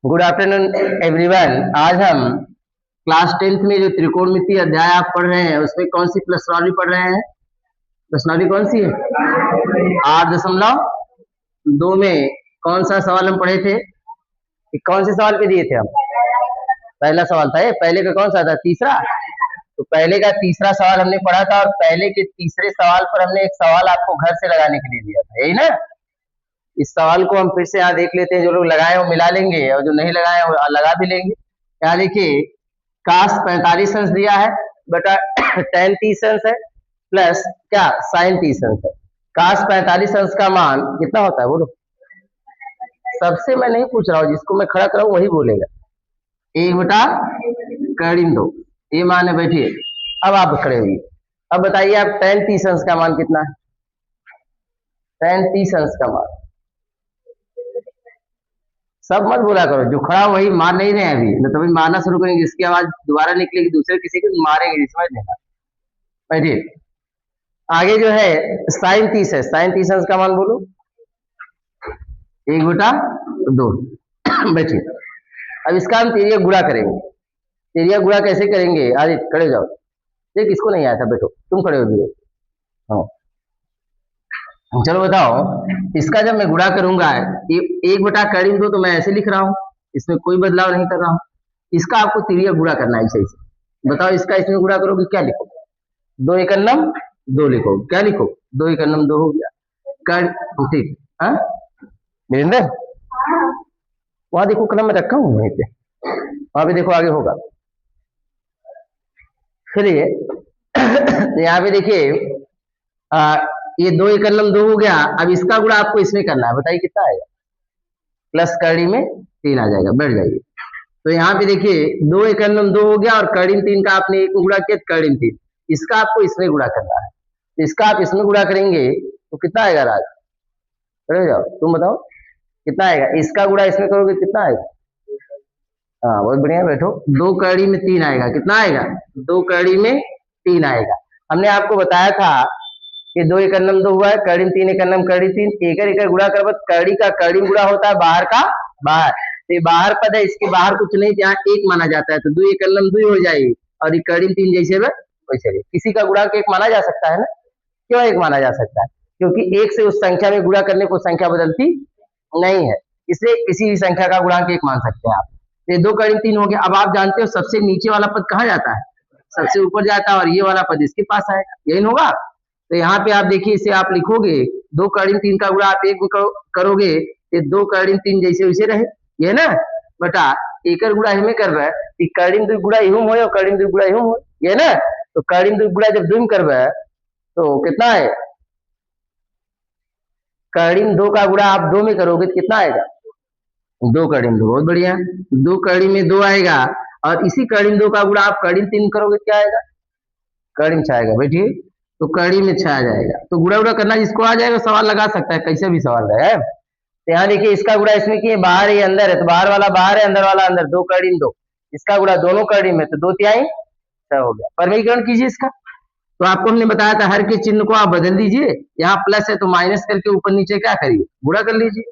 Good afternoon everyone. आज हम class 10th में जो त्रिकोणमितीय अध्याय आप पढ़ रहे हैं उसमें कौन सी प्रश्नावली पढ़ रहे हैं? प्रश्नावली कौन सी है? 8.2 में कौन सा सवाल हम पढ़े थे? कौन से सवाल पे दिए थे हम? पहला सवाल था ये। पहले का कौन सा था? तीसरा। तो पहले का तीसरा सवाल हमने पढ़ा था और पहले के तीसरे सवाल पर हमने एक सवाल आपको घर से लगाने के लिए दिया था, यही ना? इस सवाल को हम फिर से यहाँ देख लेते हैं। जो लोग लगाए वो मिला लेंगे और जो नहीं लगाए वो लगा भी लेंगे। यहाँ देखिए cos 45 अंश दिया है बटा tan 30 अंश है प्लस क्या sin 30 अंश है। cos 45 अंश का मान कितना होता है बोलो? सबसे मैं नहीं पूछ रहा हूँ, जिसको मैं खड़ा कराऊँ वही बोलेगा। 1/2 ये मान है। बैठिए, अब आप खड़े होइए। अब बताइए आप tan 30 अंश का मान कितना है? tan 30 अंश का मान सब मत बोला करो, जो खड़ा वही मार नहीं रहे हैं अभी, न तो मारना शुरू करेंगे, इसकी आवाज दोबारा निकलेगी दूसरे किसी को मारेंगे, समझ लेना। बैठिए, आगे जो है sin 30 है। sin 30 अंश का मान बोलो? 1/2। बैठिए, अब इसका हम तिरिया गुणा करेंगे। तिरिया गुणा कैसे करेंगे? आज खड़े जाओ। ये किसको नहीं आया था? बैठो, तुम खड़े हो गए। हाँ चलो बताओ, इसका जब मैं गुणा करूंगा 1/2 तो मैं ऐसे लिख रहा हूँ, इसमें कोई बदलाव नहीं कर रहा हूँ। इसका आपको तिरिया गुणा करना है सही से। बताओ इसका इसमें गुणा करोगे क्या लिखो? 2 एकन्नम 2 लिखो। क्या लिखो? 2 एकन्नम 2 हो गया। ठीक है वीरेंद्र, वहां देखो कलम में रखा हूँ वहीं पे, वहां पे देखो आगे होगा। चलिए यहाँ पे देखिए ये 2 एकन्नम 2 हो गया। अब इसका गुणा आपको इसमें करना है। बताइए कितना आएगा? प्लस कड़ी में 3 आ जाएगा। बैठ जाइए। तो यहाँ पे देखिए 2 एकन्नम 2 हो गया और कड़ी 3 का आपने एक गुणा किया, कड़ी 3। इसका आपको इसमें गुणा करना है। इसका आप इसमें गुणा करेंगे तो कितना आएगा? राज खड़े जाओ, तुम बताओ कितना आएगा? इसका गुणा इसमें करोगे कितना आएगा? हाँ बहुत बढ़िया, बैठो। 2 कड़ी में 3 आएगा। कितना आएगा? 2 कड़ी में 3 आएगा। हमने आपको बताया था कि 2 एकन्नम 2 हुआ है, कड़ी 3 एकन्नम कड़ी 3, एकर एकर गुणा कर कड़ी का कड़ी गुणा होता है बाहर का बाहर। तो ये बाहर पद है, इसके बाहर कुछ नहीं, यहाँ 1 माना जाता है, तो 2 एकन्नम 2 हो जाएगी और ये कड़ी 3 जैसे वैसे। किसी का गुणा 1 माना जा सकता है ना? क्यों 1 माना जा सकता है? क्योंकि 1 से उस संख्या में गुणा करने को संख्या बदलती नहीं है, इसलिए किसी भी संख्या का गुणांक 1 मान सकते हैं आप। ये 2 कड़ी 3 हो गया। अब आप जानते हो सबसे नीचे वाला पद कहाँ जाता है? सबसे ऊपर जाता है और ये वाला पद इसके पास आएगा, यही होगा। तो यहाँ पे आप देखिए, इसे आप लिखोगे 2 कड़ी 3 का गुणा आप 1 करोगे, ये 2 कड़ी 3 जैसे वैसे रहे, ये ना बटा एकर गुणा हमें कर रहा है, कड़ी 2 गुणा यूं हो और कड़ी 2 गुणा यूं हो, ये ना। तो कड़ी 2 गुणा जब 2 कर रहा है तो कितना है? कड़ी 2 का गुणा आप 2 में करोगे तो कितना आएगा? 2 कड़ी 2। बहुत बढ़िया, 2 कड़ी में 2 आएगा और इसी कड़ी 2 का गुणा आप कड़ी 3 करोगे क्या आएगा? कड़ी 6 आएगा। बैठिए, तो कड़ी में 6 आ जाएगा। तो गुणा गुणा करना जिसको आ जाएगा सवाल लगा सकता है, कैसे भी सवाल है। तो यहाँ देखिए इसका गुणा इसमें किए, बाहर ही अंदर है तो बाहर वाला बाहर है, अंदर वाला अंदर। 2 कड़ी 2, इसका गुणा दोनों कड़ी में तो 2 तिहाई 6 हो गया। परमीकरण कीजिए इसका। तो आपको हमने बताया था हर के चिन्ह को आप बदल दीजिए, यहाँ प्लस है तो माइनस करके ऊपर नीचे क्या करिए? गुणा कर लीजिए।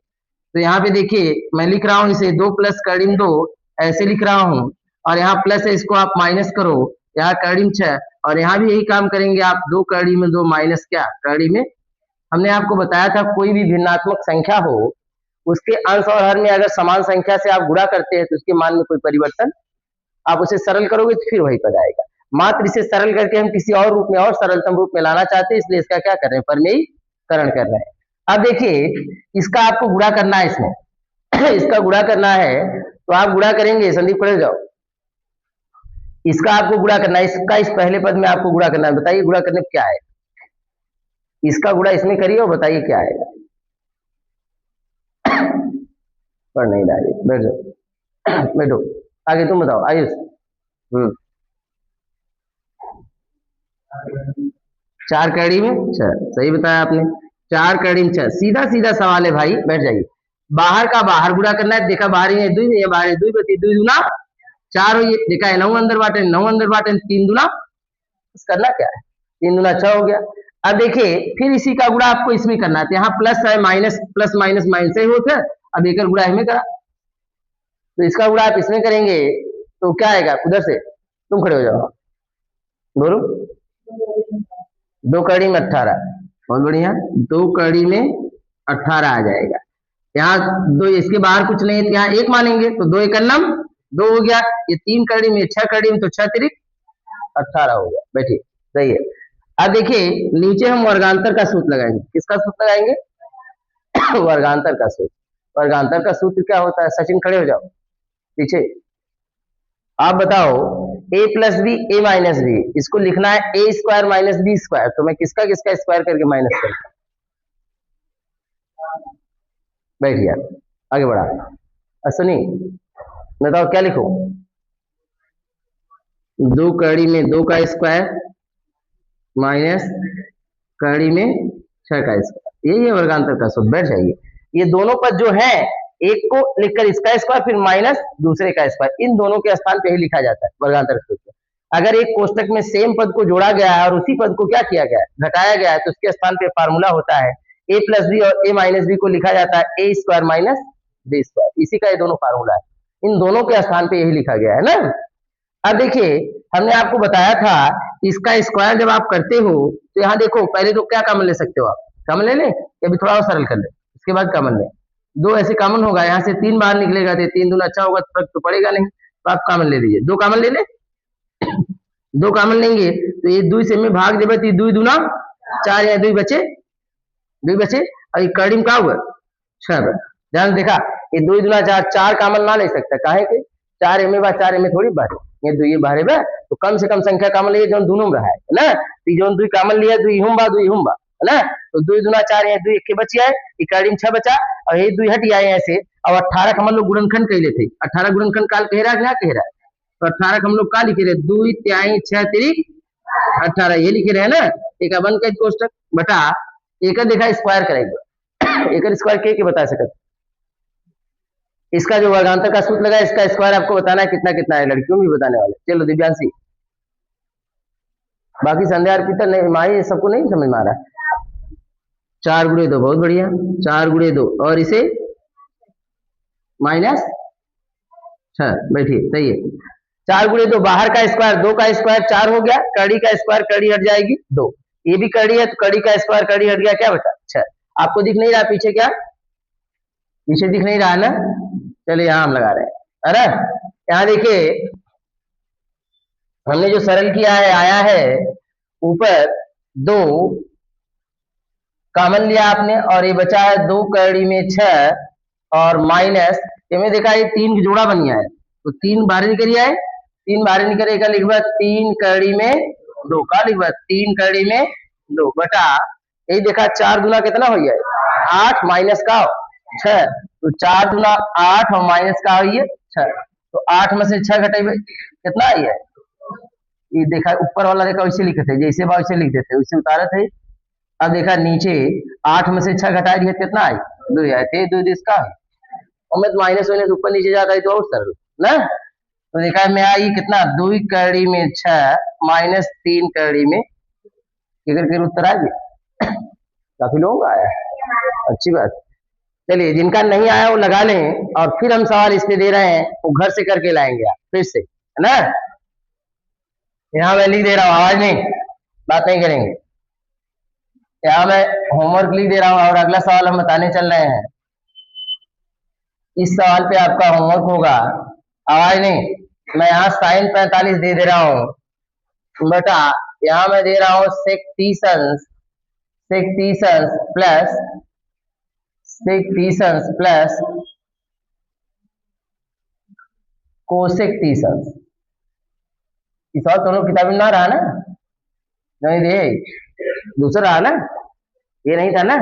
तो यहाँ पे देखिए मैं लिख रहा हूँ इसे 2 प्लस कड़ी 2 ऐसे लिख रहा हूँ, और यहाँ प्लस है इसको आप माइनस करो, यहाँ कड़ी 6 और यहाँ भी यही काम करेंगे आप। 2 कड़ी में 2 माइनस क्या कड़ी में। हमने आपको बताया था कोई भी भिन्नात्मक संख्या हो उसके अंश और हर में अगर समान संख्या से आप गुणा करते हैं तो उसके मान में कोई परिवर्तन, आप उसे सरल करोगे तो फिर वही पद आएगा। मात्र इसे सरल करके हम किसी और रूप में और सरलतम रूप में लाना चाहते हैं, इसलिए इसका क्या कर रहे हैं? परमेयीकरण कर रहे हैं। अब देखिए इसका आपको गुणा करना है, इसमें इसका गुणा करना है तो आप गुणा करेंगे। संदीप खड़े जाओ, इसका आपको गुणा करना है, इसका इस पहले पद में आपको गुणा करना है। बताइए गुणा करने में क्या है? इसका गुणा इसमें करिए और बताइए क्या आएगा? पढ़ नहीं रहा, बैठ जाओ, बैठो। आगे तुम बताओ आयुष। 4 कड़ी में 6, सही बताया आपने। 4 कड़ी में 6, सीधा सीधा सवाल है भाई, बैठ जाइए। बाहर का बाहर गुणा करना है। देखा बाहर ही 2 है, बाहर 2 बती 2 दूना 4 हो, ये देखा है 9 अंदर बाटे 9 अंदर बाटे 3 दूना, करना क्या है? 3 दूना 6 हो गया। अब देखिए फिर इसी का गुणा आपको इसमें करना है। यहाँ प्लस है माइनस, प्लस माइनस माइनस ही होता है। अब एक गुणा इसमें करा, तो इसका गुणा आप इसमें करेंगे तो क्या आएगा, उधर से तुम खड़े हो जाओ, बोलो। 2 कड़ी में 18, बहुत बढ़िया, 2 कड़ी में 18 आ जाएगा। यहाँ दो, इसके बाहर कुछ नहीं है, यहाँ एक मानेंगे तो 2 एक नम 2 हो गया। ये 3 कड़ी में 6 कड़ी में तो 6 तिरिक 18 हो गया। बैठिए, सही है। अब देखिए नीचे हम वर्गांतर का सूत्र लगाएंगे। किसका सूत्र लगाएंगे? वर्गांतर का सूत्र। वर्गांतर का सूत्र क्या होता है? सचिन खड़े हो जाओ पीछे, आप बताओ। a plus B A minus B, इसको लिखना है A square minus B square. तो मैं किसका किसका स्क्वायर करके माइनस करता, बैठ गया, आगे बढ़ा। सुनी, बताओ क्या लिखो? 2 कड़ी में 2 का स्क्वायर माइनस कड़ी में 6 का स्क्वायर, यही है वर्गांतर का सूत्र। बैठ जाइए। ये दोनों पद जो है, एक को लिखकर इसका स्क्वायर फिर माइनस दूसरे का स्क्वायर, इन दोनों के स्थान पे ही लिखा जाता है वर्गांतर सूत्र। अगर एक कोष्टक में सेम पद को जोड़ा गया है और उसी पद को क्या किया गया है, घटाया गया है, तो उसके स्थान पे फार्मूला होता है ए प्लस बी, और ए माइनस बी को लिखा जाता है A square minus B square. इसी का ये दोनों फार्मूला है, इन दोनों के स्थान पे यही लिखा गया है ना। अब देखिए हमने आपको बताया था इसका स्क्वायर जब आप करते हो तो यहाँ देखो, पहले तो क्या कॉमन ले सकते हो आप? कॉमन ले लें, अभी थोड़ा और सरल कर ले, उसके बाद कॉमन ले। 2 ऐसे कॉमन होगा, यहाँ से 3 बाहर निकलेगा तो 3 दूना अच्छा होगा, तो फर्क तो पड़ेगा नहीं, तो आप कॉमन ले लीजिए। 2 कॉमन ले ले, 2 कॉमन लेंगे तो ये 2 से में भाग देवे तो 2 दूना 4, या 2 बचे, 2 बचे, और ये कड़ी में क्या हुआ 6। ध्यान देखा, ये 2 दूना 4, 4 कॉमन ना ले सकता, काहे के 4 एम 4 एम थोड़ी बाहर, ये 2 ये बाहर है, तो कम से कम संख्या कॉमन लिए जो दोनों में है ना। तो जो 2 कॉमन लिया 2 हुम्बा 2 हुम्बा है ना, तो 2 दूना 4, ये 2 एक के बच जाए, ये कड़ी में 6 बचा, और ये 2 हट जाए ऐसे। और 18 का हम लोग गुणनखंड कह लेते, 18 गुणनखंड काल कह रहा है, कह रहा है, तो 18 का हम लोग क्या लिखे रहे, 2 त्याई 6 तिरिक 18, ये लिखे रहे ना। एक बन का कोष्टक बटा एक देखा स्क्वायर करेंगे, एक स्क्वायर के बता सकते। इसका जो वर्गांतर का सूत्र लगा, इसका स्क्वायर आपको बताना है कितना कितना है, लड़कियों भी बताने वाले। चलो दिव्यांशी, बाकी संध्या अर्पिता नहीं, माई सबको नहीं समझ में आ रहा। 4 गुणे 2, बहुत बढ़िया, 4 गुणे 2, और इसे माइनस 6, बैठिए, सही है। 4 गुणे 2, बाहर का स्क्वायर 2 का स्क्वायर 4 हो गया, कड़ी का स्क्वायर कड़ी हट जाएगी 2, ये भी कड़ी है तो कड़ी का स्क्वायर कड़ी हट गया, क्या बचा 6। आपको दिख नहीं रहा पीछे, क्या पीछे दिख नहीं रहा ना? चलिए यहाँ हम लगा रहे हैं। अरे यहाँ देखिए हमने जो सरल किया है, आया है ऊपर 2 कॉमन लिया आपने, और ये बचा है 2 कड़ी में 6 और माइनस, इसमें देखा ये 3 की जोड़ा बन गया है, तो 3 बाहर निकल आए, 3 बाहर निकलेगा, लिखवा 3 कड़ी में 2 का, लिखवा 3 कड़ी में 2 बटा, यही देखा 4 गुना कितना हो गया 8 माइनस का 6, तो 4 गुना 8 और माइनस का हुई है 6, तो 8 में से 6 घटे कितना आई है, ये देखा ऊपर वाला देखा वैसे लिखे थे, जैसे बात वैसे लिख देते, वैसे उतारे थे। अब देखा नीचे 8 में से 6 घटा दिया, कितना आई 2 आए थे, 2 इसका, और मैं माइनस वाइनस ऊपर नीचे जाता है तो और सरल ना। तो देखा मैं आई कितना 2 कड़ी में 6 माइनस 3 कड़ी में, फिर उत्तर आ गया। काफी लोगों का आया, अच्छी बात। चलिए जिनका नहीं आया वो लगा लें, और फिर हम सवाल इसमें दे रहे हैं वो घर से करके लाएंगे आप फिर से, है ना। यहाँ मैं लिख दे रहा हूँ, आवाज नहीं, बात नहीं करेंगे। यहाँ मैं होमवर्क लिख दे रहा हूँ और अगला सवाल हम बताने चल रहे हैं। इस सवाल पे आपका होमवर्क होगा, आवाज नहीं, मैं यहाँ साइन 45 दे रहा हूँ बेटा, यहाँ मैं दे रहा हूँ सेक्टिसंस प्लस कोसेक्टिसंस। इस और दोनों किताब में ना रहा ना, नहीं दे दूसरा रहा ना, ये नहीं था ना।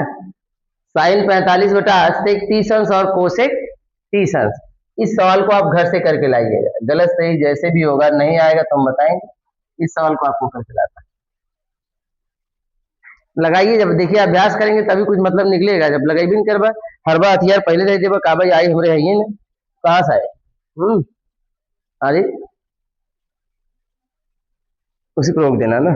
साइन 45 बटा सेक्टिसंस और कोसेक्टिसंस, इस सवाल को आप घर से करके लाइएगा, गलत सही जैसे भी होगा, नहीं आएगा तो हम बताएंगे। इस सवाल को आपको करके लाता लगाइए, जब देखिए अभ्यास करेंगे तभी कुछ मतलब निकलेगा, जब लगाई भी नहीं करवा हर बार हथियार पहले दे देगा, काबा आई हमरे है ना, कहाँ से आए अरे उसी को रोक देना ना।